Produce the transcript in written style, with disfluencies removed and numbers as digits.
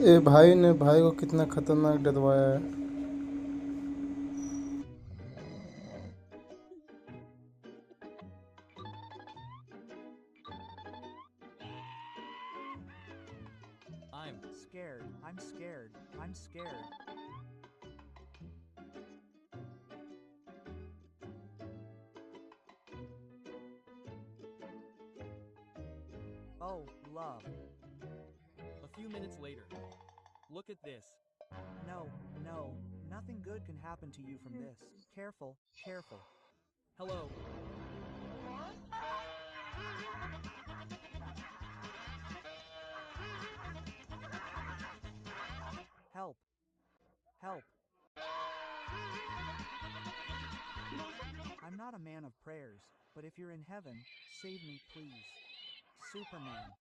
ए भाई ने भाई को कितना खतरनाक डरवाया है। I'm scared. I'm scared. I'm scared. Oh, love. A few minutes later. Look at this. No, no. Nothing good can happen to you from this. Careful, careful. Hello. Help. Help. I'm not a man of prayers, but if you're in heaven, save me, please. Superman.